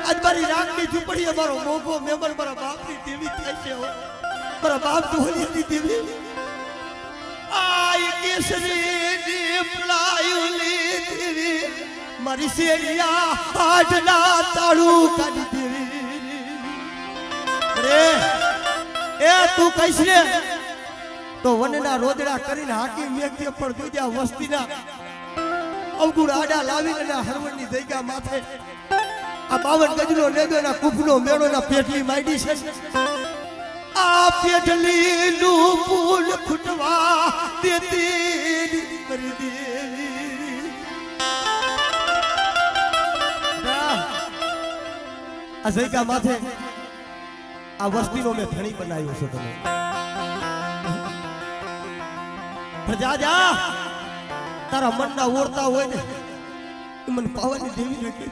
આજ મારી રાગની ઝૂંપડી મારો મોભો મેમર મારા બાપની દેવી થાય છે મારા બાપ ધોલિયાની દેવી આય કેસરી દીપલાયુલી દેવી મારી શેરિયા હાડના તાળું કાઢી દેવી રે એ તું કઈશ રે તો વનના રોદડા કરીને હાકી મેઘ્ય પર દુજા વસ્તીના અવગુણ આડા લાવીને હરવણની જગ્યા માથે આ 52 ગજનો લેદોના કુફનો મેળોના પેટલી માંડી છે આ પેટલી નું ફૂલ ખૂટવા દેતી કરી દેવી આ જગ્યા માથે આ વસ્તીનો મેં ધણી બનાવ્યો છે તમે જા જા તારા મનના ઓરતા હોય ને મને પાવાની દેવી નથી